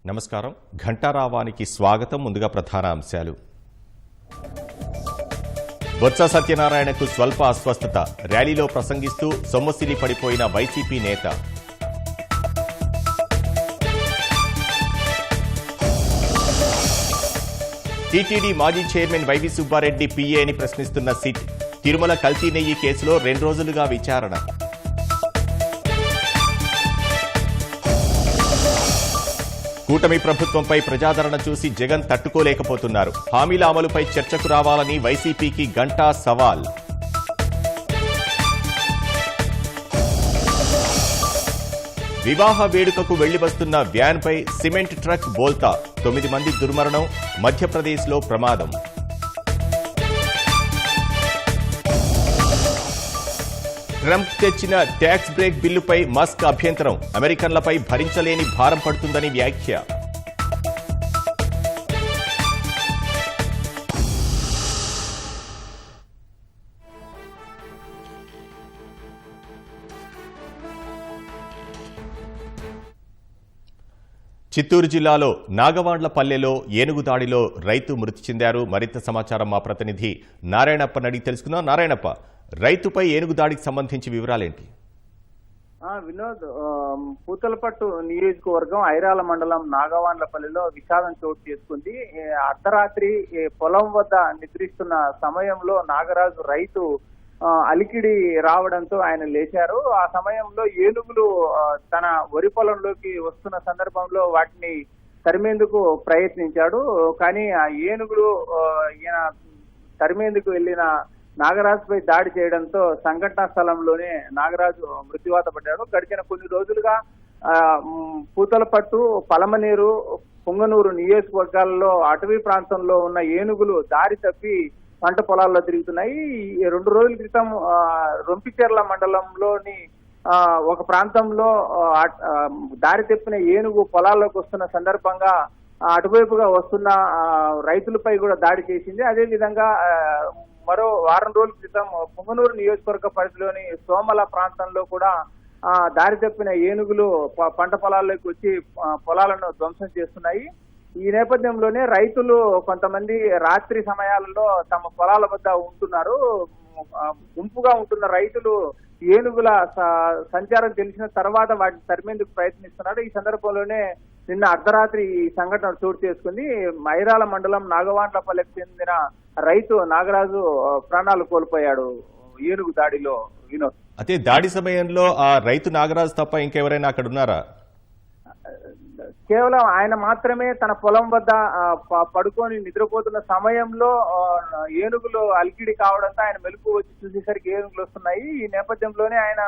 నమస్కారం. ఘంటారావానికి స్వాగతం. ముందుగా ప్రధాన అంశాలు. బొత్స సత్యనారాయణకు స్వల్ప అస్వస్థత. ర్యాలీలో ప్రసంగిస్తూ సొమ్మసిలి పడిపోయిన వైసీపీ నేత. టీటీడీ మాజీ చైర్మన్ వైవి సుబ్బారెడ్డి పీఏ అని ప్రశ్నిస్తున్న సిట్. తిరుమల కల్తీ నెయ్యి కేసులో 2 రోజులుగా విచారణ. కూటమి ప్రభుత్వంపై ప్రజాదరణ చూసి జగన్ తట్టుకోలేకపోతున్నారు. హామీల అమలుపై చర్చకు రావాలని వైసీపీకి గంటా సవాల్. వివాహ వేడుకకు వెళ్లి వస్తున్న వ్యాన్పై సిమెంట్ ట్రక్ బోల్తా. 9 మంది దుర్మరణం. మధ్యప్రదేశ్లో ప్రమాదం. ట్రంప్ తెచ్చిన ట్యాక్స్ బ్రేక్ బిల్లుపై మస్క్ అభ్యంతరం. అమెరికన్లపై భరించలేని భారం పడుతుందని వ్యాఖ్య. చిత్తూరు జిల్లాలో నాగవాండ్లపల్లెలో ఏనుగు దాడిలో రైతు మృతి చెందారు. మరింత సమాచారం మా ప్రతినిధి నారాయణప్పని అడిగి తెలుసుకుందాం. నారాయణప్ప, రైతుపై ఏనుగు దాడికి సంబంధించి వివరాలేంటి? వినోద్, పూతలపట్టు నియోజకవర్గం ఐరాల మండలం నాగవాండ్లపల్లిలో విషాదం చోటు చేసుకుంది. అర్ధరాత్రి పొలం వద్ద నిద్రిస్తున్న సమయంలో నాగరాజు రైతు అలికిడి రావడంతో ఆయన లేచారు. ఆ సమయంలో ఏనుగులు తన వరి పొలంలోకి వస్తున్న సందర్భంలో వాటిని తరిమేందుకు ప్రయత్నించాడు. కానీ ఆ ఏనుగులు ఈయన తరిమేందుకు వెళ్లిన నాగరాజుపై దాడి చేయడంతో సంఘటనా స్థలంలోనే నాగరాజు మృత్యువాత పడ్డాడు. గడిచిన కొన్ని రోజులుగా పూతలపట్టు, పలమనేరు, పుంగనూరు నియోజకవర్గాల్లో అటవీ ప్రాంతంలో ఉన్న ఏనుగులు దారి తప్పి పంట పొలాల్లో తిరుగుతున్నాయి. 2 రోజుల క్రితం రొంపిచెర్ల మండలంలోని ఒక ప్రాంతంలో దారి తప్పిన ఏనుగు పొలాల్లోకి వస్తున్న సందర్భంగా అటువైపుగా వస్తున్న రైతులపై కూడా దాడి చేసింది. అదేవిధంగా మరో వారం రోజుల క్రితం పుంగనూరు నియోజకవర్గ పరిధిలోని సోమల ప్రాంతంలో కూడా దారి తప్పిన ఏనుగులు పంట పొలాల్లోకి వచ్చి పొలాలను ధ్వంసం చేస్తున్నాయి. ఈ నేపథ్యంలోనే రైతులు కొంతమంది రాత్రి సమయాలలో తమ పొలాల వద్ద ఉంటున్నారు. గుంపుగా ఉంటున్న రైతులు ఏనుగుల సంచారం తెలిసిన తర్వాత వాటిని తరిమేందుకు ప్రయత్నిస్తున్నారు. ఈ సందర్భంలోనే నిన్న అర్ధరాత్రి ఈ సంఘటన చోటు చేసుకుంది. మైరాల మండలం నాగవాండ్లపల్లెకు చెందిన రైతు నాగరాజు ప్రాణాలు కోల్పోయాడు ఏనుగు దాడిలో. వినోద్, అయితే దాడి సమయంలో ఆ రైతు నాగరాజు తప్ప ఇంకెవరైనా అక్కడ ఉన్నారా? కేవలం ఆయన మాత్రమే తన పొలం వద్ద పడుకొని నిద్రపోతున్న సమయంలో ఏనుగులు అలికిడి కావడంతో ఆయన మెలకు వచ్చి చూసేసరికి ఏనుగులు వస్తున్నాయి. ఈ నేపథ్యంలోనే ఆయన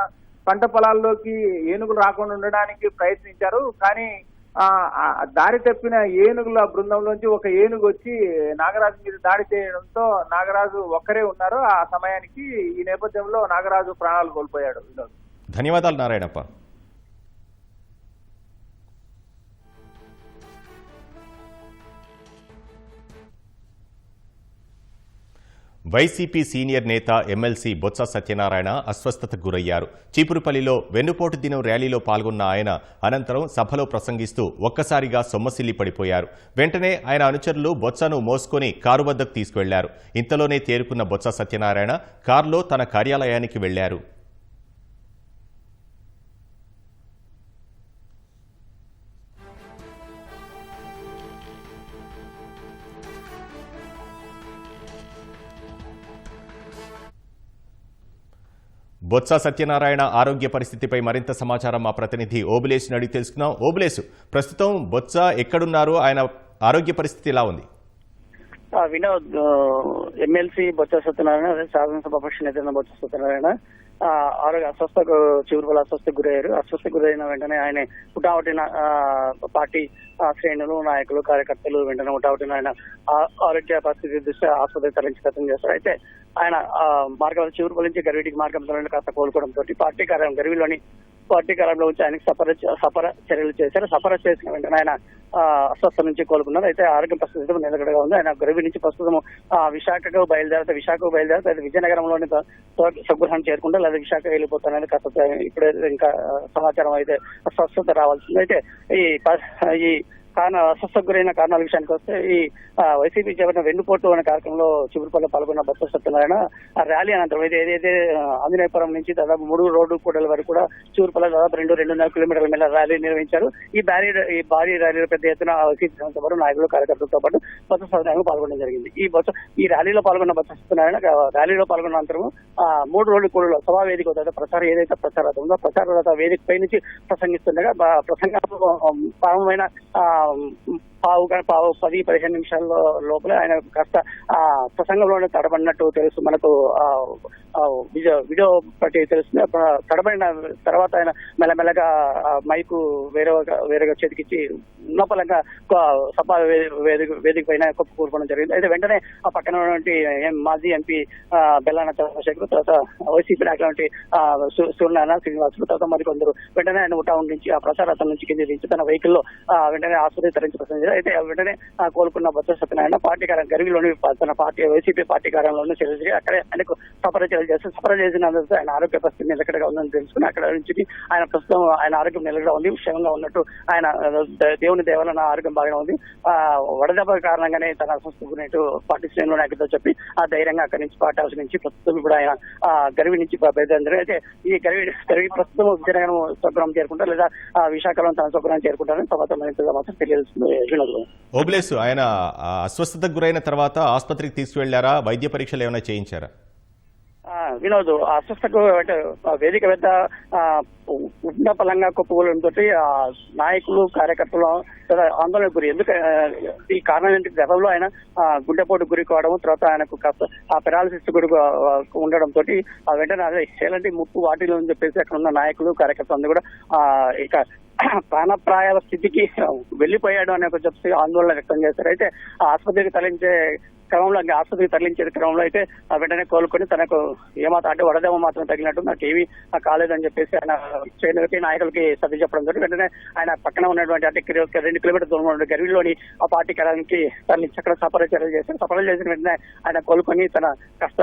పంట పొలాల్లోకి ఏనుగులు రాకుండా ఉండడానికి ప్రయత్నించారు. కానీ దారి తప్పిన ఏనుగుల బృందంలోంచి ఒక ఏనుగు వచ్చి నాగరాజు మీద దాడి చేయడంతో నాగరాజు ఒక్కరే ఉన్నారు ఆ సమయానికి. ఈ నేపథ్యంలో నాగరాజు ప్రాణాలు కోల్పోయాడు. ధన్యవాదాలు నారాయణప్ప. వైసీపీ సీనియర్ నేత ఎమ్మెల్సీ బొత్స సత్యనారాయణ అస్వస్థతకు గురయ్యారు. చీపురుపల్లిలో వెన్నుపోటు దినం ర్యాలీలో పాల్గొన్న ఆయన అనంతరం సభలో ప్రసంగిస్తూ ఒక్కసారిగా సొమ్మసిల్లి పడిపోయారు. వెంటనే ఆయన అనుచరులు బొత్సను మోసుకొని కారు వద్దకు తీసుకువెళ్లారు. ఇంతలోనే తేరుకున్న బొత్స సత్యనారాయణ కారులో తన కార్యాలయానికి వెళ్లారు. బొత్స సత్యనారాయణ ఆరోగ్య పరిస్థితిపై మరింత సమాచారం మా ప్రతినిధి ఓబులేసుని అడిగి తెలుసుకుందాం. ఓబులేసు, ప్రస్తుతం బొత్స ఎక్కడున్నారు? ఆయన ఆరోగ్య పరిస్థితి ఎలా ఉంది? వినోద్, ఎమ్మెల్సీ బొత్స సత్యనారాయణ, శాసనసభాపక్ష నేత బొత్స సత్యనారాయణ ఆరోగ్య చివరి అస్వస్థకు గురయ్యారు. అస్వస్థకు గురైన వెంటనే ఆయన హుటాహుటిన పార్టీ శ్రేణులు, నాయకులు, కార్యకర్తలు వెంటనే హుటాహుటిన ఆయన ఆరోగ్య పరిస్థితి దృష్ట్యా ఆసుపత్రికి తరలించి ప్రయత్నం చేస్తారు. అయితే ఆయన మార్గం చివరి నుంచి గర్వీటికి మార్గంలో కాస్త కోలుకోవడంతో పార్టీ కార్యాలయం గర్వీలోని పార్టీ కార్యాలయంలో వచ్చి ఆయనకి సపర చర్యలు చేశారు. సపర చేసిన వెంటనే ఆయన అస్వస్థ నుంచి కోలుకున్నారు. అయితే ఆరోగ్య పరిస్థితి నిలకడగా ఉంది. ఆయన గర్వి నుంచి ప్రస్తుతం విశాఖకు బయలుదేరితే విజయనగరంలోని స్వగృహం చేరుకుంటే లేదా విశాఖ వెళ్ళిపోతానని కాస్త ఇప్పుడే ఇంకా సమాచారం అయితే స్వస్థత రావాల్సింది. అయితే ఈ అస్వస్థకు గురైన కారణాల విషయానికి వస్తే ఈ వైసీపీ చేపట్టిన వెన్నుపోటు అనే కార్యక్రమంలో చిగురుపల్లిలో పాల్గొన్న బొత్స సత్యనారాయణ ఆ ర్యాలీ అనంతరం ఏదైతే ఆంజనేయపురం నుంచి దాదాపు 3 రోడ్డు కూడల వరకు కూడా చిగురుపల్లి దాదాపు 2.5 కిలోమీటర్ల మేర ర్యాలీ నిర్వహించారు. ఈ భారీ ర్యాలీలో పెద్ద ఎత్తున వైసీపీ సభ్యులు నాయకులు కార్యకర్తలతో పాటు బొత్స సత్యనారాయణ పాల్గొనడం జరిగింది. ఈ ర్యాలీలో పాల్గొన్న బొత్స సత్యనారాయణ ర్యాలీలో పాల్గొన్న అనంతరం 3 రోడ్డు కూడలో సభా వేదిక ప్రచారం ఉందో ప్రచార వేదిక పై నుంచి ప్రసంగిస్తుండగా ప్రసంగంలో ప్రారంభమైన 10-15 నిమిషాల లోపల ఆయన కాస్త ప్రసంగంలోనే తడబడినట్టు తెలుసు. మనకు వీడియో బట్టి తెలుస్తుంది. తడబడిన తర్వాత ఆయన మెల్లమెల్లగా మైకు వేరేగా చేతికిచ్చి ఉన్నపలంగా సభ వేదిక పైన కూర్చోవడం జరిగింది. అయితే వెంటనే ఆ పక్కన ఉన్నటువంటి మాజీ ఎంపీ బెల్లాన చంద్రశేఖర్, తర్వాత వైసీపీ నాయకులు సూర్యనారాయణ శ్రీనివాసులు, తర్వాత మరికొందరు వెంటనే ఆయన టౌన్ నుంచి ఆ ప్రచారథం నుంచి కింద దించి తన వెహికల్లో వెంటనే ఆసుపత్రి తరలించి ప్రసంగించారు. అయితే వెంటనే కోలుకున్న బొత్స సత్యనారాయణ పార్టీ గరివిలోని తన వైసీపీ పార్టీ కార్యాలయంలోనే చేసి అక్కడే ఆయనకు సపరచర్యలు చేసిన ఆయన ఆరోగ్య పరిస్థితి నిలకడగా ఉందని తెలుసుకుని అక్కడ నుంచి ఆయన ప్రస్తుతం ఆయన ఆరోగ్యం నిలకడగా ఉంది, క్షేమంగా ఉన్నట్టు ఆయన దేవుని దేవాలయ ఆరోగ్యం బాగానే ఉంది. వడదెబ్బ కారణంగానే తన అస్వస్థకున్నట్టు పార్టీ శ్రేణులు నాయకులతో చెప్పి ఆ ధైర్యంగా అక్కడి నుంచి పార్టీ హౌస్ నుంచి ప్రస్తుతం కూడా ఆయన గరివి నుంచి బయలుదేరారు. అయితే ఈ గరివి ప్రస్తుతం విజయనగరం స్వగ్రామం చేరుకుంటారు లేదా విశాఖలో తన స్వగ్రామం చేరుకుంటారని తర్వాత మాత్రం తెలియజేస్తుంది. ఓబ్లేసు, ఆయన అస్వస్థతకు గురైన తర్వాత ఆసుపత్రికి తీసుకువెళ్లారా? వైద్య పరీక్షలు ఏమైనా చేయించారా? వినోద్, అస్వస్థకు వేదిక వద్ద ఉన్నపలంగా కుప్పకూలంతో నాయకులు కార్యకర్తలు ఆందోళనకు గురి. ఈ కారణం ఏంటి? గతంలో ఆయన గుండెపోటు గురి కావడం, తర్వాత ఆయనకు కాస్త ఆ పెరాలసిస్ గురి ఉండడంతో వెంటనే అదే ఎలాంటి ముప్పు వాటిలో అని చెప్పేసి అక్కడ ఉన్న నాయకులు కార్యకర్తలు అందరూ కూడా ఇక ప్రాణప్రాయ స్థితికి వెళ్లిపోయాడు అనే చెప్పి ఆందోళన వ్యక్తం చేశారు. అయితే ఆసుపత్రికి తరలించే క్రమంలో అయితే వెంటనే కోలుకొని తనకు ఏమాత్రం అంటే వడదెబ్బ మాత్రం తగిలినట్టు నాకు ఏమీ కాలేదని చెప్పేసి ఆయన శ్రేణులకి నాయకులకి సర్ది చెప్పడంతో వెంటనే ఆయన పక్కన ఉన్నటువంటి అంటే 2 కిలోమీటర్ దూరంలో ఉన్న గరివిలోని ఆ పార్టీ కార్యాలయానికి తరలించి అక్కడ సపరచర్యలు చేశారు. సపరలు చేసిన వెంటనే ఆయన కోలుకొని తన కాస్త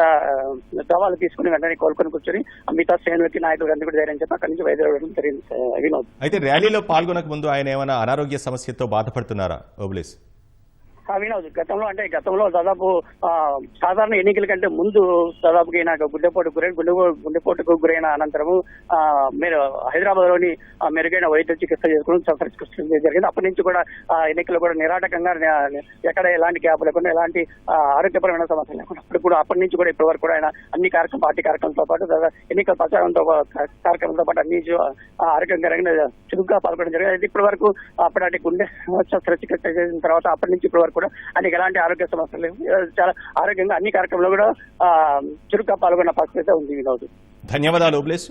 దవాలు తీసుకుని వెంటనే కోలుకొని కూర్చొని మిగతా శ్రేణులకి నాయకులు అందరూ కూడా ధైర్యం చెప్పి అక్కడి నుంచి బయలుదేరడం జరిగింది. వినోద్, అయితే ర్యాలీలో పాల్గొనక ముందు ఆయన ఏమైనా అనారోగ్య సమస్యతో బాధపడుతున్నారా ఓబ్లేస్? వినోద్, గతంలో దాదాపు సాధారణ ఎన్నికల కంటే ముందు దాదాపుగా నాకు గుండెపోటుకు గురైన అనంతరము మీరు హైదరాబాద్ లోని మెరుగైన వైద్య చికిత్స చేసుకుని జరిగింది. అప్పటి నుంచి కూడా ఎన్నికలు కూడా నిరాటకంగా ఎక్కడ ఎలాంటి గ్యాప్ లేకుండా ఎలాంటి ఆరోగ్యపరమైన సమస్యలు లేకుండా అప్పటి నుంచి కూడా ఇప్పటి వరకు కూడా ఆయన అన్ని పార్టీ కార్యక్రమంతో పాటు ఎన్నికల కార్యక్రమంతో పాటు అన్ని ఆరోగ్యకరంగా చురుగ్గా పాల్గొనడం జరిగింది. అయితే ఇప్పటి వరకు అప్పటి గుండె శస్త్రచికిత్స చేసిన తర్వాత అప్పటి నుంచి ఇప్పటి వరకు కూడా ఆయనకి ఎలాంటి ఆరోగ్య సమస్యలు లేవు. చాలా ఆరోగ్యంగా అన్ని కార్యక్రమంలో కూడా చురుగ్గా పాల్గొన్న పరిస్థితి ఉంది. వినోద్, ధన్యవాదాలు ఓబ్లేస్.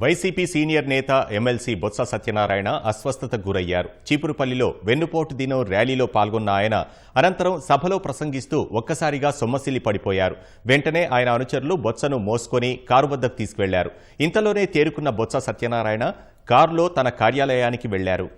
వైసీపీ సీనియర్ నేత ఎమ్మెల్సీ బొత్స సత్యనారాయణ అస్వస్థతకు గురయ్యారు. చీపురుపల్లిలో వెన్నుపోటు దినం ర్యాలీలో పాల్గొన్న ఆయన అనంతరం సభలో ప్రసంగిస్తూ ఒక్కసారిగా సొమ్మసిల్లి పడిపోయారు. వెంటనే ఆయన అనుచరులు బొత్సను మోసుకొని కారు వద్దకు తీసుకువెళ్లారు. ఇంతలోనే తేరుకున్న బొత్స సత్యనారాయణ కారులో తన కార్యాలయానికి వెళ్లారు.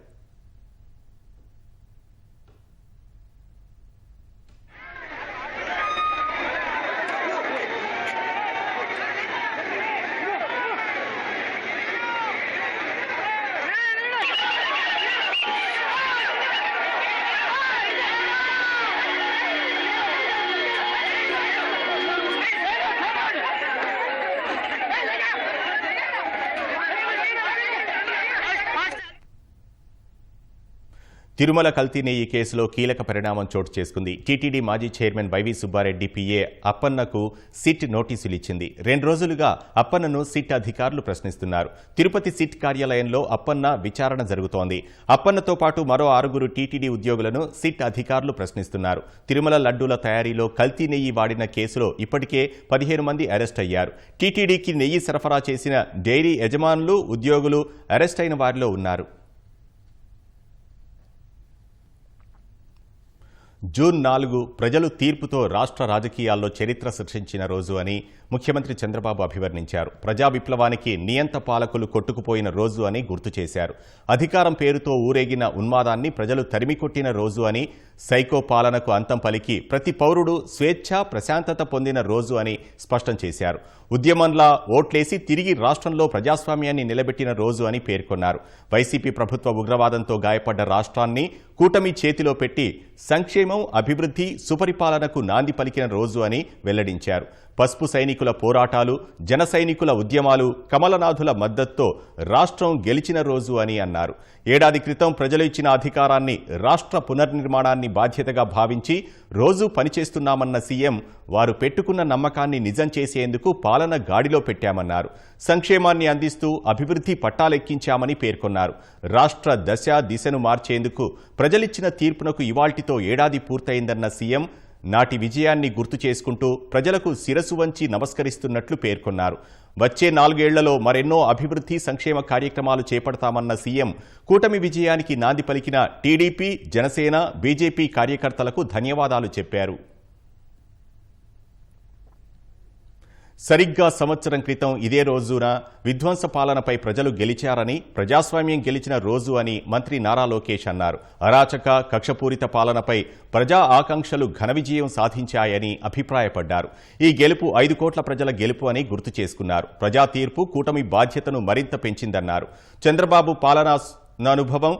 తిరుమల కల్తీ నెయ్యి కేసులో కీలక పరిణామం చోటు చేసుకుంది. టీటీడీ మాజీ చైర్మన్ వైవి సుబ్బారెడ్డి పిఏ అప్పన్నకు సిట్ నోటీసులు ఇచ్చింది. 2 రోజులుగా అప్పన్నను సిట్ అధికారులు ప్రశ్నిస్తున్నారు. తిరుపతి సిట్ కార్యాలయంలో అప్పన్న విచారణ జరుగుతోంది. అప్పన్నతో పాటు మరో 6 టీటీడీ ఉద్యోగులను సిట్ అధికారులు ప్రశ్నిస్తున్నారు. తిరుమల లడ్డూల తయారీలో కల్తీ నెయ్యి వాడిన కేసులో ఇప్పటికే 15 మంది అరెస్ట్ అయ్యారు. టీటీడీకి నెయ్యి సరఫరా చేసిన డైరీ యజమానులు, ఉద్యోగులు అరెస్ట్ అయిన వారిలో ఉన్నారు. జూన్ 4 ప్రజలు తీర్పుతో రాష్ట్ర రాజకీయాల్లో చరిత్ర సృష్టించిన రోజు అని ముఖ్యమంత్రి చంద్రబాబు అభివర్ణించారు. ప్రజా విప్లవానికి నియంత పాలకులు కొట్టుకుపోయిన రోజు అని గుర్తు చేశారు. అధికారం పేరుతో ఊరేగిన ఉన్మాదాన్ని ప్రజలు తరిమికొట్టిన రోజు అని, సైకో పాలనకు అంతం పలికి ప్రతి పౌరుడు స్వేచ్ఛ, ప్రశాంతత పొందిన రోజు అని స్పష్టం చేశారు. ఉద్యమంలా ఓట్లేసి తిరిగి రాష్ట్రంలో ప్రజాస్వామ్యాన్ని నిలబెట్టిన రోజు అని పేర్కొన్నారు. వైసీపీ ప్రభుత్వ ఉగ్రవాదంతో గాయపడ్డ రాష్ట్రాన్ని కూటమి చేతిలో పెట్టి సంక్షేమం, అభివృద్ధి, సుపరిపాలనకు నాంది పలికిన రోజు అని వెల్లడించారు. పసుపు సైనికుల పోరాటాలు, జన సైనికుల ఉద్యమాలు, కమలనాథుల మద్దతుతో రాష్ట్రం గెలిచిన రోజు అని అన్నారు. ఏడాది క్రితం ప్రజలు ఇచ్చిన అధికారాన్ని, రాష్ట్ర పునర్నిర్మాణాన్ని బాధ్యతగా భావించి రోజు పనిచేస్తున్నామన్న సీఎం వారు పెట్టుకున్న నమ్మకాన్ని నిజం చేసేందుకు పాలన గాడిలో పెట్టామన్నారు. సంక్షేమాన్ని అందిస్తూ అభివృద్ధి పట్టాలెక్కించామని పేర్కొన్నారు. రాష్ట్ర దశ దిశను మార్చేందుకు ప్రజలిచ్చిన తీర్పునకు ఇవాల్టితో ఏడాది పూర్తయిందన్న సీఎం నాటి విజయాన్ని గుర్తు చేసుకుంటూ ప్రజలకు శిరసు వంచి నమస్కరిస్తున్నట్లు పేర్కొన్నారు. వచ్చే 4 ఏళ్లలో మరెన్నో అభివృద్ధి, సంక్షేమ కార్యక్రమాలు చేపడతామన్న సీఎం కూటమి విజయానికి నాంది పలికిన టీడీపీ, జనసేన, బీజేపీ కార్యకర్తలకు ధన్యవాదాలు చెప్పారు. సరిగ్గా సంవత్సరం క్రితం ఇదే రోజున విధ్వంస పాలనపై ప్రజలు గెలిచారని, ప్రజాస్వామ్యం గెలిచిన రోజు అని మంత్రి నారా లోకేష్ అన్నారు. అరాచక, కక్షపూరిత పాలనపై ప్రజా ఆకాంక్షలు ఘన విజయం సాధించాయని అభిప్రాయపడ్డారు. ఈ గెలుపు 5 కోట్ల ప్రజల గెలుపు అని గుర్తు చేసుకున్నారు. ప్రజా తీర్పు కూటమి బాధ్యతను మరింత పెంచిందన్నారు. చంద్రబాబు పాలనా అనుభవం,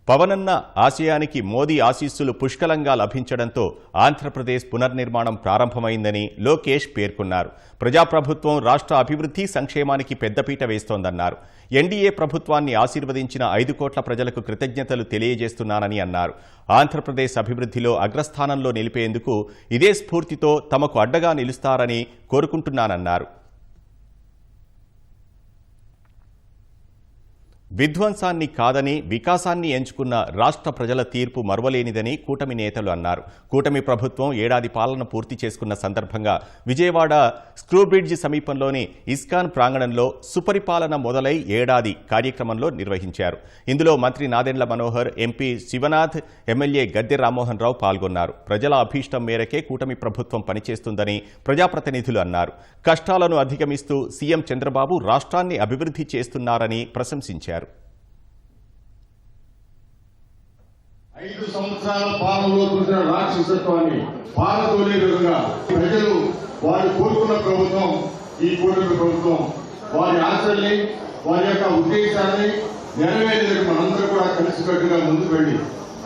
పవనన్న ఆశయానికి మోదీ ఆశీస్సులు పుష్కలంగా లభించడంతో ఆంధ్రప్రదేశ్ పునర్నిర్మాణం ప్రారంభమైందని లోకేష్ పేర్కొన్నారు. ప్రజాప్రభుత్వం రాష్ట్ర అభివృద్ధి, సంక్షేమానికి పెద్దపీట వేస్తోందన్నారు. ఎన్డీఏ ప్రభుత్వాన్ని ఆశీర్వదించిన 5 కోట్ల ప్రజలకు కృతజ్ఞతలు తెలియజేస్తున్నానని అన్నారు. ఆంధ్రప్రదేశ్ అభివృద్ధిలో అగ్రస్థానంలో నిలిపేందుకు ఇదే స్ఫూర్తితో తమకు అడ్డగా నిలుస్తారని కోరుకుంటున్నానన్నారు. విధ్వంసాన్ని కాదని వికాసాన్ని ఎంచుకున్న రాష్ట్ర ప్రజల తీర్పు మరువలేనిదని కూటమి నేతలు అన్నారు. కూటమి ప్రభుత్వం ఏడాది పాలన పూర్తి చేసుకున్న సందర్భంగా విజయవాడ స్క్రూబ్రిడ్జి సమీపంలోని ఇస్కాన్ ప్రాంగణంలో సుపరిపాలన మొదలై ఏడాది కార్యక్రమంలో నిర్వహించారు. ఇందులో మంత్రి నాదెండ్ల మనోహర్, ఎంపీ శివనాథ్, ఎమ్మెల్యే గద్దె రామ్మోహన్ రావు పాల్గొన్నారు. ప్రజల అభీష్టం మేరకే కూటమి ప్రభుత్వం పనిచేస్తుందని ప్రజాప్రతినిధులు అన్నారు. కష్టాలను అధిగమిస్తూ సీఎం చంద్రబాబు రాష్ట్రాన్ని అభివృద్ధి చేస్తున్నారని ప్రశంసించారు. 5 సంవత్సరాల పాలనలో చూసిన రాక్షసత్వాన్ని పాలతోలే విధంగా ప్రజలు వారు కోరుకున్న ప్రభుత్వం ఈ కూటమి ప్రభుత్వం. వారి ఆశల్ని, వారి యొక్క ఉద్దేశాన్ని నెరవేరేందుకు మనందరూ కూడా కలిసికట్టుగా ముందుకు వెళ్లి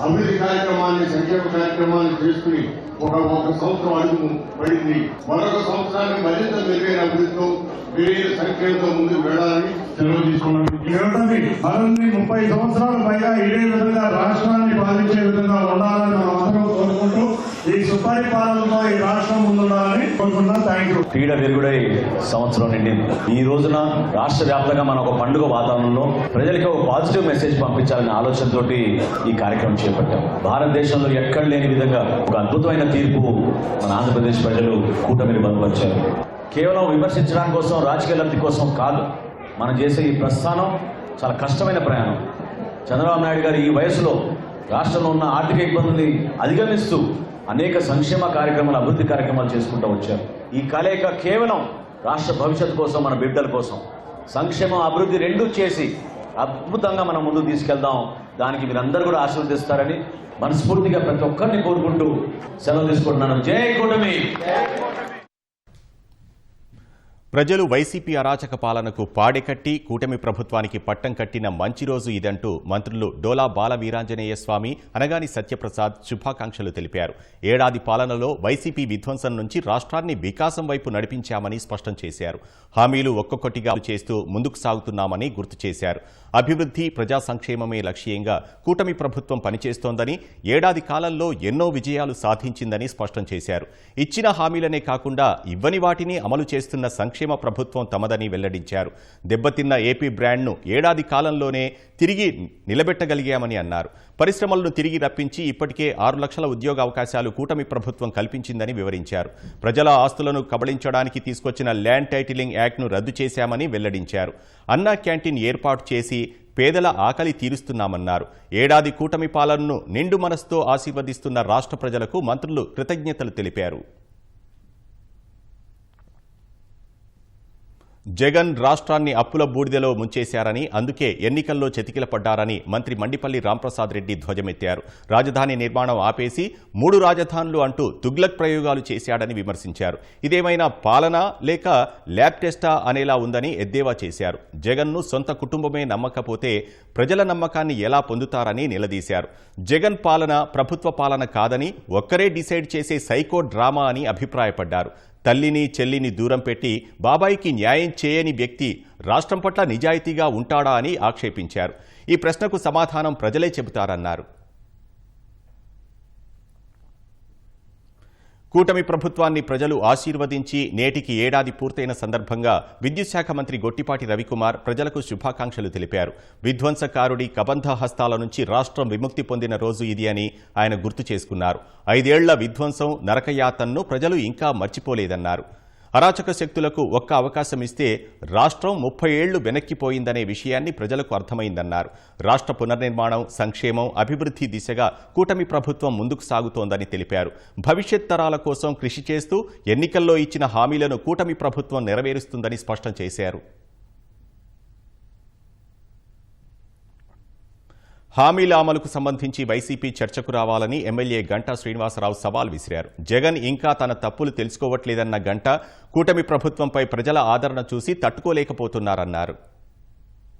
అభివృద్ధి కార్యక్రమాన్ని, సంక్షేమ కార్యక్రమాన్ని చేసుకుని ఒక సంవత్సరం అడుగు పడింది. మరొక సంవత్సరాన్ని మరింత మెరుగైన అభివృద్ధితో, మెరుగైన సంఖ్యలతో ముందుకు వెళ్లాలని సెలవు తీసుకున్నాను. 30 సంవత్సరాల పైగా ఇదే విధంగా రాష్ట్రాన్ని పాలించే విధంగా ఉండాలని మనం అందరం కోరుకుంటూ ఈ సుపరిపాలనలో ఈ రాష్ట్రం ముందుండాలని కోరుకుంటున్నాం. Thank you. పీడ వెలుగుడై సంవత్సరం నిండింది. ఈ రోజున రాష్ట్ర వ్యాప్తంగా మనం ఒక పండుగ వాతావరణంలో ప్రజలకి ఒక పాజిటివ్ మెసేజ్ పంపించాలనే ఆలోచనతోటి ఈ కార్యక్రమం చేపట్టాం. భారతదేశంలో ఎక్కడ లేని విధంగా ఒక అద్భుతమైన తీర్పు మన ఆంధ్రప్రదేశ్ ప్రజలు కూటమిని బలపరిచారు. కేవలం విమర్శించడానికి కోసం, రాజకీయ లబ్ధి కోసం కాదు. మనం చేసే ఈ ప్రస్థానం చాలా కష్టమైన ప్రయాణం. చంద్రబాబు నాయుడు గారు ఈ వయసులో రాష్ట్రంలో ఉన్న ఆర్థిక ఇబ్బందుల్ని అధిగమిస్తూ అనేక సంక్షేమ కార్యక్రమాలు, అభివృద్ధి కార్యక్రమాలు చేసుకుంటూ వచ్చారు. ఈ కలయిక కేవలం రాష్ట్ర భవిష్యత్తు కోసం, మన బిడ్డల కోసం. సంక్షేమం, అభివృద్ధి రెండూ చేసి అద్భుతంగా మనం ముందుకు తీసుకెళ్దాం. దానికి మీరందరూ కూడా ఆశీర్వదిస్తారని మనస్ఫూర్తిగా ప్రతి ఒక్కరిని కోరుకుంటూ సెలవు తీసుకుంటున్నాను. జై కూటమి. ప్రజలు వైసీపీ అరాచక పాలనకు పాడెకట్టి కూటమి ప్రభుత్వానికి పట్టం కట్టిన మంచి రోజు ఇదంటూ మంత్రులు డోలా బాల వీరాంజనేయ స్వామి, అనగాని సత్యప్రసాద్ శుభాకాంక్షలు తెలిపారు. ఏడాది పాలనలో వైసీపీ విధ్వంసం నుంచి రాష్ట్రాన్ని వికాసం వైపు నడిపించామని స్పష్టం చేశారు. హామీలు ఒక్కొక్కటిగా చేస్తూ ముందుకు సాగుతున్నామని గుర్తు చేశారు. అభివృద్ధి, ప్రజా సంక్షేమమే లక్ష్యంగా కూటమి ప్రభుత్వం పనిచేస్తోందని, ఏడాది కాలంలో ఎన్నో విజయాలు సాధించిందని స్పష్టం చేశారు. ఇచ్చిన హామీలనే కాకుండా ఇవ్వని వాటిని అమలు చేస్తున్న సంక్షేమ ప్రభుత్వం తమదని వెల్లడించారు. దెబ్బతిన్న ఏపీ బ్రాండ్ను ఏడాది కాలంలోనే తిరిగి నిలబెట్టగలిగామని అన్నారు. పరిశ్రమలను తిరిగి రప్పించి ఇప్పటికే 6 లక్షల ఉద్యోగ అవకాశాలు కూటమి ప్రభుత్వం కల్పించిందని వివరించారు. ప్రజల ఆస్తులను కబళించడానికి తీసుకొచ్చిన ల్యాండ్ టైటిలింగ్ యాక్ట్ను రద్దు చేశామని వెల్లడించారు. అన్నా క్యాంటీన్ ఏర్పాటు చేసి పేదల ఆకలి తీరుస్తున్నామన్నారు. ఏడాది కూటమి పాలనను నిండు మనసుతో ఆశీర్వదిస్తున్న రాష్ట్ర ప్రజలకు మంత్రులు కృతజ్ఞతలు తెలిపారు. జగన్ రాష్ట్రాన్ని అప్పుల బూడిదలో ముంచేశారని, అందుకే ఎన్నికల్లో చతికిలపడ్డారని మంత్రి మండిపల్లి రాంప్రసాద్ రెడ్డి ధ్వజమెత్తారు. రాజధాని నిర్మాణం ఆపేసి 3 రాజధానులు అంటూ తుగ్లక్ ప్రయోగాలు చేశాడని విమర్శించారు. ఇదేమైనా పాలన లేక ల్యాబ్ టెస్టా అనేలా ఉందని ఎద్దేవా చేశారు. జగన్ను సొంత కుటుంబమే నమ్మకపోతే ప్రజల నమ్మకాన్ని ఎలా పొందుతారని నిలదీశారు. జగన్ పాలన ప్రభుత్వ పాలన కాదని, ఒక్కరే డిసైడ్ చేసే సైకో డ్రామా అని అభిప్రాయపడ్డారు. తల్లిని చెల్లిని దూరం పెట్టి బాబాయికి న్యాయం చేయని వ్యక్తి రాష్ట్రం పట్ల నిజాయితీగా ఉంటాడా అని ఆక్షేపించారు. ఈ ప్రశ్నకు సమాధానం ప్రజలే చెబుతారన్నారు. కూటమి ప్రభుత్వాన్ని ప్రజలు ఆశీర్వదించి నేటికి ఏడాది పూర్తయిన సందర్భంగా విద్యుత్ శాఖ మంత్రి గొట్టిపాటి రవికుమార్ ప్రజలకు శుభాకాంక్షలు తెలిపారు. విధ్వంసకారుడి కబంధ హస్తాల నుంచి రాష్ట్రం విముక్తి పొందిన రోజు ఇది అని ఆయన గుర్తు చేసుకున్నారు. 5 ఏళ్ల విధ్వంసం, నరకయాతనను ప్రజలు ఇంకా మర్చిపోలేదన్నారు. అరాచక శక్తులకు ఒక్క అవకాశం ఇస్తే రాష్ట్రం 30 ఏళ్లు వెనక్కిపోయిందనే విషయాన్ని ప్రజలకు అర్థమైందన్నారు. రాష్ట్ర పునర్నిర్మాణం, సంక్షేమం, అభివృద్ధి దిశగా కూటమి ప్రభుత్వం ముందుకు సాగుతోందని తెలిపారు. భవిష్యత్ తరాల కోసం కృషి చేస్తూ ఎన్నికల్లో ఇచ్చిన హామీలను కూటమి ప్రభుత్వం నెరవేరుస్తుందని స్పష్టం చేశారు. హామీల అమలుకు సంబంధించి వైసీపీ చర్చకు రావాలని ఎమ్మెల్యే గంటా శ్రీనివాసరావు సవాల్ విసిరారు. జగన్ ఇంకా తన తప్పులు తెలుసుకోవట్లేదన్న గంటా కూటమి ప్రభుత్వంపై ప్రజల ఆదరణ చూసి తట్టుకోలేకపోతున్నారన్నారు.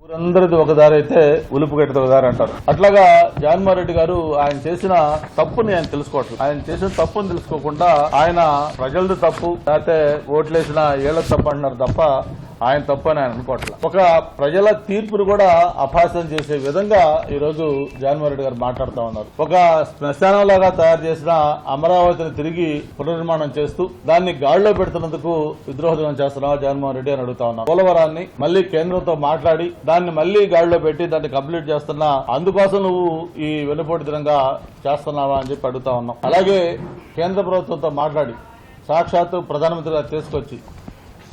ఊరందరిది ఒక దారి అయితే ఉలుపు గట్టిది ఒక దారి అంటారు. అట్లాగా జగన్మోహన్ రెడ్డి గారు ఆయన చేసిన తప్పుని ఆయన తెలుసుకోవట్లేదు. ఆయన చేసిన తప్పుని తెలుసుకోకుండా ఆయన ప్రజలది తప్పు, లేకపోతే ఓట్లేసిన ఏళ్ల తప్పు అంటున్నారు తప్ప ఆయన తప్పు అని ఆయన అనుకోవట్లేదు. ఒక ప్రజల తీర్పును కూడా అపహాస్యం చేసే విధంగా ఈ రోజు జగన్మోహన్ రెడ్డి గారు మాట్లాడుతూ ఉన్నారు. ఒక శ్మశానంలాగా తయారు చేసిన అమరావతిని తిరిగి పునర్నిర్మాణం చేస్తూ దాన్ని గాడిలో పెడుతున్నందుకు విద్రోహం చేస్తున్నావా జగన్మోహన్ రెడ్డి అని అడుగుతా ఉన్నారు. పోలవరాన్ని మళ్లీ కేంద్రంతో మాట్లాడి దాన్ని మళ్లీ గాడిలో పెట్టి దాన్ని కంప్లీట్ చేస్తున్నా, అందుకోసం నువ్వు ఈ వెన్నుపోటు దినంగా చేస్తున్నావా అని చెప్పి అడుగుతా ఉన్నాం. అలాగే కేంద్ర ప్రభుత్వంతో మాట్లాడి సాక్షాత్తు ప్రధానమంత్రి గారు తీసుకొచ్చి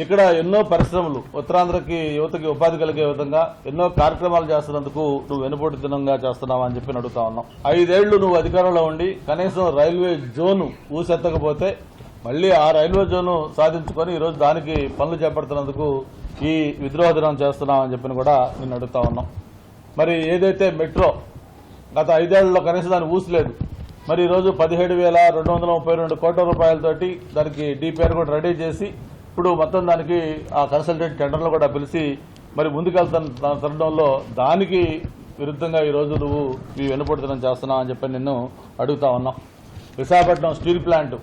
ఇక్కడ ఎన్నో పరిశ్రమలు ఉత్తరాంధ్రకి యువతకి ఉపాధి కలిగే విధంగా ఎన్నో కార్యక్రమాలు చేస్తున్నందుకు నువ్వు వెనుపోటు దినంగా చేస్తున్నావా అని చెప్పి అడుగుతా ఉన్నాం. 5 ఏళ్లు నువ్వు అధికారంలో ఉండి కనీసం రైల్వే జోను ఊసెత్తకపోతే మళ్లీ ఆ రైల్వే జోను సాధించుకొని ఈరోజు దానికి పనులు చేపడుతున్నందుకు ఈ విద్రోహ దినం చేస్తున్నామని చెప్పి కూడా నేను అడుగుతా ఉన్నాం. మరి ఏదైతే మెట్రో గత 5 ఏళ్లలో కనీసం దాన్ని ఊసలేదు. మరి ఈరోజు 17,232 కోట్ల రూపాయలతోటి దానికి డిపిఆర్ కూడా రెడీ చేసి ఇప్పుడు మొత్తం దానికి ఆ కన్సల్టెంట్ టెండర్లు కూడా పిలిచి మరి ముందుకెళ్తున్న తరుణంలో దానికి విరుద్ధంగా ఈరోజు నువ్వు ఈ వెనుపడుతనం చేస్తున్నావు అని చెప్పి నిన్ను అడుగుతా ఉన్నాం. విశాఖపట్నం స్టీల్ ప్లాంట్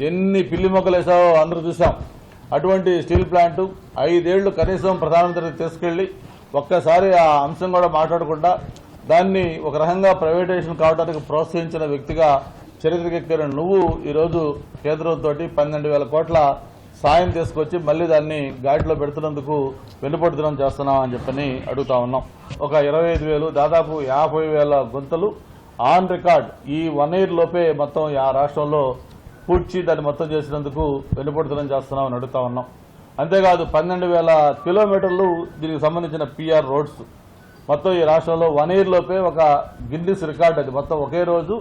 ఎన్ని పిల్లి మొక్కలు వేసావో అందరూ చూసాం. అటువంటి స్టీల్ ప్లాంట్ 5 ఏళ్లు కనీసం ప్రధానమంత్రికి తీసుకెళ్లి ఒక్కసారి ఆ అంశం కూడా మాట్లాడకుండా దాన్ని ఒక రకంగా ప్రైవేటైజేషన్ కావడానికి ప్రోత్సహించిన వ్యక్తిగా చరిత్రకెక్కిన నువ్వు ఈరోజు కేంద్రంతో 12,000 కోట్ల సాయం తీసుకొచ్చి మళ్లీ దాన్ని గాడిలో పెడుతున్నందుకు వెన్నుపోటు దినం చేస్తున్నాం అని చెప్పని అడుగుతా ఉన్నాం. ఒక 25,000 దాదాపు 50,000 గుంతలు ఆన్ రికార్డ్ ఈ 1 year లోపే మొత్తం ఆ రాష్ట్రంలో పూడ్చి దాన్ని మొత్తం చేసినందుకు వెన్నుపోటు దినం చేస్తున్నాం అని అడుగుతా ఉన్నాం. అంతేకాదు 12,000 కిలోమీటర్లు దీనికి సంబంధించిన పిఆర్ రోడ్స్ మొత్తం ఈ రాష్ట్రంలో 1 year లోపే ఒక గిన్నిస్ రికార్డ్. అది మొత్తం ఒకే రోజు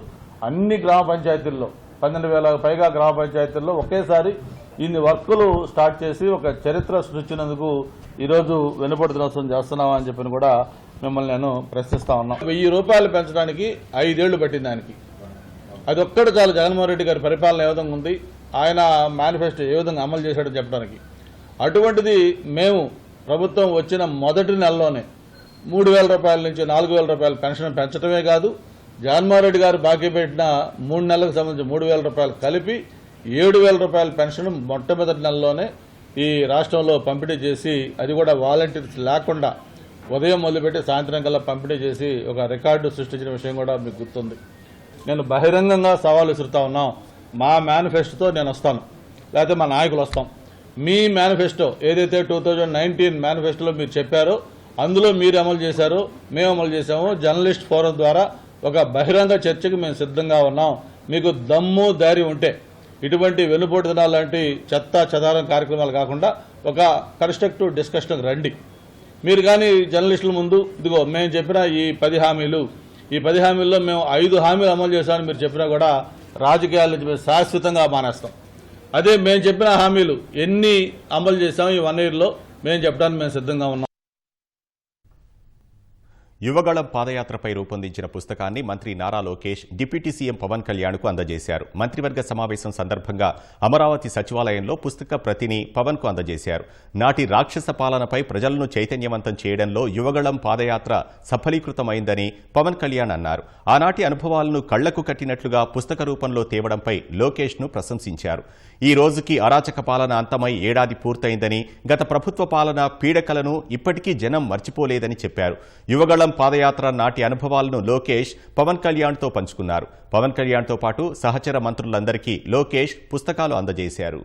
అన్ని గ్రామ పంచాయతీల్లో 12,000 పైగా గ్రామ పంచాయతీల్లో ఒకేసారి ఇన్ని వర్కులు స్టార్ట్ చేసి ఒక చరిత్ర సృష్టించినందుకు ఈరోజు వెనుపోటు దినోత్సవం చేస్తున్నామా అని చెప్పి కూడా మిమ్మల్ని నేను ప్రశ్నిస్తా ఉన్నా. 1000 రూపాయలు పెంచడానికి 5 ఏళ్లు పట్టింది దానికి. అది ఒక్కటి చాలు జగన్మోహన్ రెడ్డి గారి పరిపాలన ఏ విధంగా ఉంది, ఆయన మేనిఫెస్టో ఏ విధంగా అమలు చేశాడని చెప్పడానికి. అటువంటిది మేము ప్రభుత్వం వచ్చిన మొదటి నెలలోనే 3,000 రూపాయల నుంచి 4,000 రూపాయల పెన్షన్ పెంచడమే కాదు, జగన్మోహన్ రెడ్డి గారు బాకీ పెట్టిన 3 నెలలకు సంబంధించి 3,000 రూపాయలు కలిపి 7,000 రూపాయల పెన్షన్ మొట్టమొదటి నెలలోనే ఈ రాష్ట్రంలో పంపిణీ చేసి, అది కూడా వాలంటీర్స్ లేకుండా ఉదయం మొదలుపెట్టి సాయంత్రం కల్లా పంపిణీ చేసి ఒక రికార్డు సృష్టించిన విషయం కూడా మీకు గుర్తుంది. నేను బహిరంగంగా సవాల్ విసురుతా ఉన్నాం. మా మేనిఫెస్టోతో నేను వస్తాను, లేకపోతే మా నాయకులు వస్తాం. మీ మేనిఫెస్టో ఏదైతే 2019 మేనిఫెస్టోలో మీరు చెప్పారో అందులో మీరు అమలు చేశారో మేము అమలు చేశామో జర్నలిస్ట్ ఫోరం ద్వారా ఒక బహిరంగ చర్చకు మేము సిద్ధంగా ఉన్నాం. మీకు దమ్ము ధైర్యం ఉంటే ఇటువంటి వెన్నుపోటు దినాలు లాంటి చెత్త చెదారం కార్యక్రమాలు కాకుండా ఒక కన్స్ట్రక్టివ్ డిస్కషన్కి రండి. మీరు కానీ జర్నలిస్టుల ముందు ఇదిగో మేము చెప్పిన ఈ 10 హామీలు, ఈ 10 హామీల్లో మేము 5 హామీలు అమలు చేశామని మీరు చెప్పినా కూడా రాజకీయాల నుంచి మేము శాశ్వతంగా మానేస్తాం. అదే మేము చెప్పిన హామీలు ఎన్ని అమలు చేశామో ఈ 1 yearలో మేము చెప్పడానికి మేము సిద్ధంగా ఉన్నాం. యువగళం పాదయాత్రపై రూపొందించిన పుస్తకాన్ని మంత్రి నారా లోకేష్ డిప్యూటీ సీఎం పవన్ కళ్యాణ్కు అందజేశారు. మంత్రివర్గ సమావేశం సందర్భంగా అమరావతి సచివాలయంలో పుస్తక ప్రతిని పవన్కు అందజేశారు. నాటి రాక్షస పాలనపై ప్రజలను చైతన్యవంతం చేయడంలో యువగళం పాదయాత్ర సఫలీకృతమైందని పవన్ కళ్యాణ్ అన్నారు. ఆనాటి అనుభవాలను కళ్లకు కట్టినట్లుగా పుస్తక రూపంలో తేవడంపై లోకేష్ను ప్రశంసించారు. ఈ రోజుకి అరాచక పాలన అంతమై ఏడాది పూర్తయిందని, గత ప్రభుత్వ పాలన పీడకలను ఇప్పటికీ జనం మర్చిపోలేదని చెప్పారు. యువగళం పాదయాత్ర నాటి అనుభవాలను లోకేష్ పవన్ కళ్యాణ్తో పంచుకున్నారు. పవన్ కళ్యాణ్తో పాటు సహచర మంత్రులందరికీ లోకేష్ పుస్తకాలు అందజేశారు.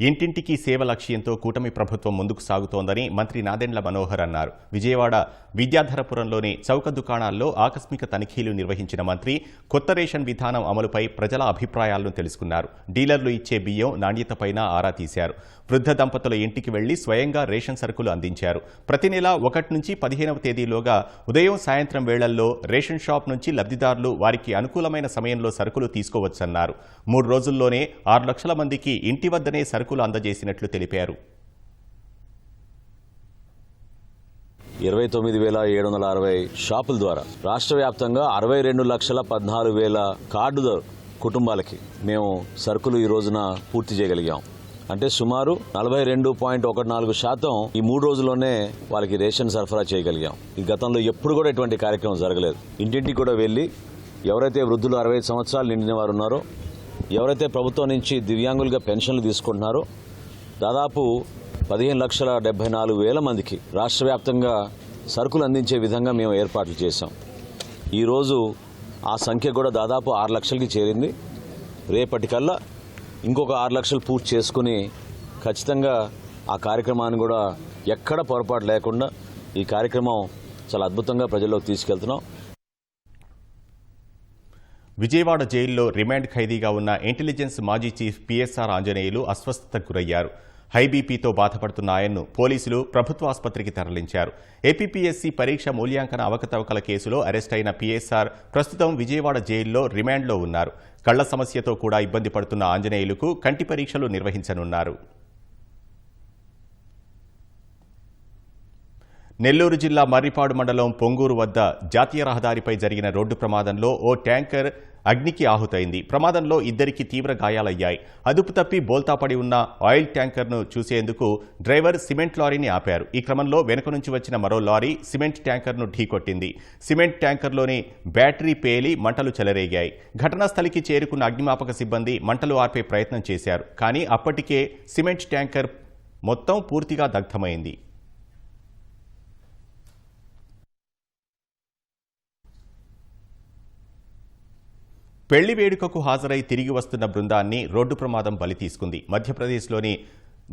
ఇంటింటికి సేవ లక్ష్యంతో కూటమి ప్రభుత్వం ముందుకు సాగుతోందని మంత్రి నాదెండ్ల మనోహర్ అన్నారు. విజయవాడ విద్యాధరపురంలోని చౌక దుకాణాల్లో ఆకస్మిక తనిఖీలు నిర్వహించిన మంత్రి కొత్త రేషన్ విధానం అమలుపై ప్రజల అభిప్రాయాలను తెలుసుకున్నారు. డీలర్లు ఇచ్చే బియ్యం నాణ్యతపైన ఆరా తీశారు. వృద్ధ దంపతుల ఇంటికి వెళ్లి స్వయంగా రేషన్ సరుకులు అందించారు. ప్రతి నెల 1 నుంచి 15వ తేదీలోగా ఉదయం సాయంత్రం వేళల్లో రేషన్ షాప్ నుంచి లబ్ధిదారులు వారికి అనుకూలమైన సమయంలో సరుకులు తీసుకోవచ్చన్నారు. 3 రోజుల్లోనే 6 లక్షల మందికి ఇంటి వద్దనే సరుకులు అందజేసినట్లు తెలిపారు. 29,760 షాపుల ద్వారా రాష్ట్ర వ్యాప్తంగా 62,14,000 కార్డు కుటుంబాలకి మేము సరుకులు ఈ రోజున పూర్తి చేయగలిగాం. అంటే సుమారు 42.14% ఈ 3 రోజుల్లోనే వాళ్ళకి రేషన్ సరఫరా చేయగలిగాం. ఈ గతంలో ఎప్పుడు కూడా ఇటువంటి కార్యక్రమం జరగలేదు. ఇంటింటికి కూడా వెళ్లి ఎవరైతే వృద్ధులు 65 సంవత్సరాలు నిండిన వారు ఉన్నారో, ఎవరైతే ప్రభుత్వం నుంచి దివ్యాంగులుగా పెన్షన్లు తీసుకుంటున్నారో దాదాపు 15,74,000 మందికి రాష్ట్ర వ్యాప్తంగా సరుకులు అందించే విధంగా మేము ఏర్పాట్లు చేశాం. ఈరోజు ఆ సంఖ్య కూడా దాదాపు 6 లక్షలకి చేరింది. రేపటికల్లా ఇంకొక 6 లక్షలు పూర్తి చేసుకుని ఖచ్చితంగా ఆ కార్యక్రమాన్ని కూడా ఎక్కడ పొరపాటు లేకుండా ఈ కార్యక్రమం చాలా అద్భుతంగా ప్రజల్లోకి తీసుకెళ్తున్నాం. విజయవాడ జైల్లో రిమాండ్ ఖైదీగా ఉన్న ఇంటెలిజెన్స్ మాజీ చీఫ్ పిఎస్ఆర్ ఆంజనేయులు అస్వస్థతకు గురయ్యారు. హై బీపీతో బాధపడుతున్న ఆయన్ను పోలీసులు ప్రభుత్వ ఆసుపత్రికి తరలించారు. ఏపీపీఎస్సీ పరీక్ష మూల్యాంకన అవకతవకల కేసులో అరెస్ట్ అయిన పీఎస్ఆర్ ప్రస్తుతం విజయవాడ జైల్లో రిమాండ్లో ఉన్నారు. కళ్ల సమస్యతో కూడా ఇబ్బంది పడుతున్న ఆంజనేయులకు కంటి పరీక్షలు నిర్వహించనున్నారు. నెల్లూరు జిల్లా మర్రిపాడు మండలం పొంగూరు వద్ద జాతీయ రహదారిపై జరిగిన రోడ్డు ప్రమాదంలో ఓ ట్యాంకర్ అగ్నికి ఆహుతైంది. ప్రమాదంలో ఇద్దరికి తీవ్ర గాయాలయ్యాయి. అదుపు తప్పి బోల్తాపడి ఉన్న ఆయిల్ ట్యాంకర్ను చూసేందుకు డ్రైవర్ సిమెంట్ లారీని ఆపారు. ఈ క్రమంలో వెనుక నుంచి వచ్చిన మరో లారీ సిమెంట్ ట్యాంకర్ను ఢీకొట్టింది. సిమెంట్ ట్యాంకర్లోని బ్యాటరీ పేలి మంటలు చెలరేగాయి. ఘటనా స్థలికి చేరుకున్న అగ్నిమాపక సిబ్బంది మంటలు ఆర్పే ప్రయత్నం చేశారు. కానీ అప్పటికే సిమెంట్ ట్యాంకర్ మొత్తం పూర్తిగా దగ్ధమైంది. పెళ్లి వేడుకకు హాజరై తిరిగి వస్తున్న బృందాన్ని రోడ్డు ప్రమాదం బలి తీసుకుంది. మధ్యప్రదేశ్లోని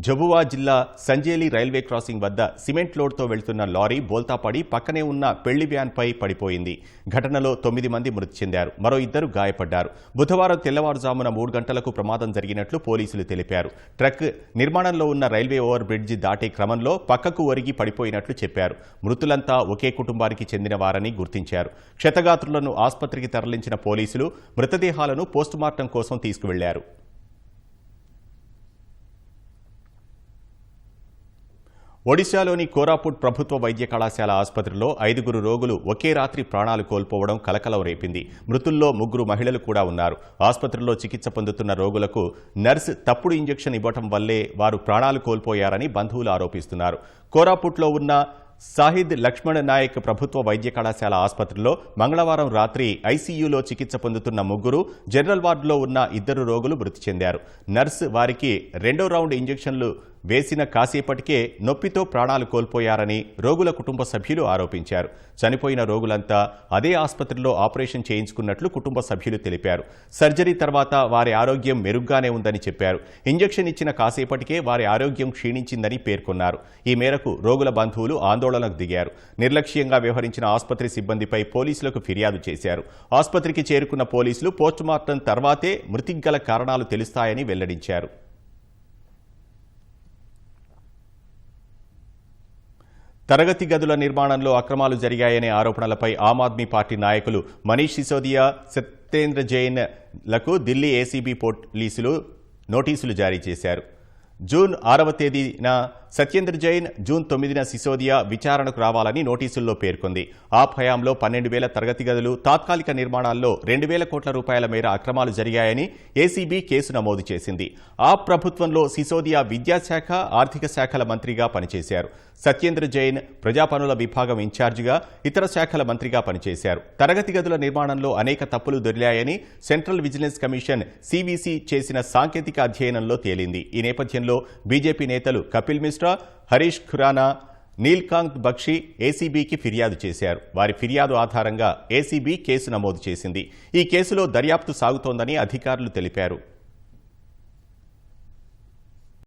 జబువా జిల్లా సంజేలి రైల్వే క్రాసింగ్ వద్ద సిమెంట్ లోడ్తో వెళ్తున్న లారీ బోల్తాపడి పక్కనే ఉన్న పెళ్లి వ్యాన్పై పడిపోయింది. ఘటనలో 9 మంది మృతి చెందారు. మరో 2 గాయపడ్డారు. బుధవారం తెల్లవారుజామున 3 గంటలకు ప్రమాదం జరిగినట్లు పోలీసులు తెలిపారు. ట్రక్ నిర్మాణంలో ఉన్న రైల్వే ఓవర్ బ్రిడ్జి దాటే క్రమంలో పక్కకు ఒరిగి పడిపోయినట్లు చెప్పారు. మృతులంతా ఒకే కుటుంబానికి చెందిన వారని గుర్తించారు. క్షతగాత్రులను ఆసుపత్రికి తరలించిన పోలీసులు మృతదేహాలను పోస్టుమార్టం కోసం తీసుకువెళ్లారు. ఒడిశాలోని కోరాపుట్ ప్రభుత్వ వైద్య కళాశాల ఆసుపత్రిలో 5 రోగులు ఒకే రాత్రి ప్రాణాలు కోల్పోవడం కలకలం రేపింది. మృతుల్లో 3 మహిళలు కూడా ఉన్నారు. ఆసుపత్రిలో చికిత్స పొందుతున్న రోగులకు నర్స్ తప్పుడు ఇంజెక్షన్ ఇవ్వటం వల్లే వారు ప్రాణాలు కోల్పోయారని బంధువులు ఆరోపిస్తున్నారు. కోరాపుట్లో ఉన్న సాహిద్ లక్ష్మణ్ నాయక్ ప్రభుత్వ వైద్య కళాశాల ఆసుపత్రిలో మంగళవారం రాత్రి ఐసీయూలో చికిత్స పొందుతున్న 3, జనరల్ వార్డులో ఉన్న 2 రోగులు మృతి చెందారు. నర్స్ వారికి 2వ రౌండ్ ఇంజెక్షన్లు వేసిన కాసేపటికే నొప్పితో ప్రాణాలు కోల్పోయారని రోగుల కుటుంబ సభ్యులు ఆరోపించారు. చనిపోయిన రోగులంతా అదే ఆసుపత్రిలో ఆపరేషన్ చేయించుకున్నట్లు కుటుంబ సభ్యులు తెలిపారు. సర్జరీ తర్వాత వారి ఆరోగ్యం మెరుగ్గానే ఉందని చెప్పారు. ఇంజెక్షన్ ఇచ్చిన కాసేపటికే వారి ఆరోగ్యం క్షీణించిందని పేర్కొన్నారు. ఈ మేరకు రోగుల బంధువులు ఆందోళనకు దిగారు. నిర్లక్ష్యంగా వ్యవహరించిన ఆసుపత్రి సిబ్బందిపై పోలీసులకు ఫిర్యాదు చేశారు. ఆసుపత్రికి చేరుకున్న పోలీసులు పోస్టుమార్టం తర్వాతే మృతికి గల కారణాలు తెలుస్తాయని వెల్లడించారు. తరగతి గదుల నిర్మాణంలో అక్రమాలు జరిగాయనే ఆరోపణలపై ఆమ్ ఆద్మీ పార్టీ నాయకులు మనీష్ సిసోదియా, సత్యేంద్ర జైన్లకు ఢిల్లీ ఏసీబీ పోలీసులు నోటీసులు జారీ చేశారు. జూన్ 6వ తేదీన సత్యేంద్ర జైన్, జూన్ 9న సిసోదియా విచారణకు రావాలని నోటీసుల్లో పేర్కొంది. ఆప్ హయాంలో 12,000 తరగతి గదులు, తాత్కాలిక నిర్మాణాల్లో 2,000 కోట్ల రూపాయల మేర అక్రమాలు జరిగాయని ఏసీబీ కేసు నమోదు చేసింది. ఆప్ ప్రభుత్వంలో సిసోదియా విద్యాశాఖ, ఆర్థిక శాఖల మంత్రిగా పనిచేశారు. సత్యేంద్ర జైన్ ప్రజా పనుల విభాగం ఇన్ఛార్జిగా, ఇతర శాఖల మంత్రిగా పనిచేశారు. తరగతి గదుల నిర్మాణంలో అనేక తప్పులు దొర్లాయని సెంట్రల్ విజిలెన్స్ కమిషన్ సివిసి చేసిన సాంకేతిక అధ్యయనంలో తేలింది. ఈ నేపథ్యంలో బీజేపీ నేతలు కపిల్ మిశ్రా, హరీష్ ఖురానా, నీల్కాంత్ బక్షి ఏసీబీకి ఫిర్యాదు చేశారు. వారి ఫిర్యాదు ఆధారంగా ఏసీబీ కేసు నమోదు చేసింది. ఈ కేసులో దర్యాప్తు సాగుతోందని అధికారులు తెలిపారు.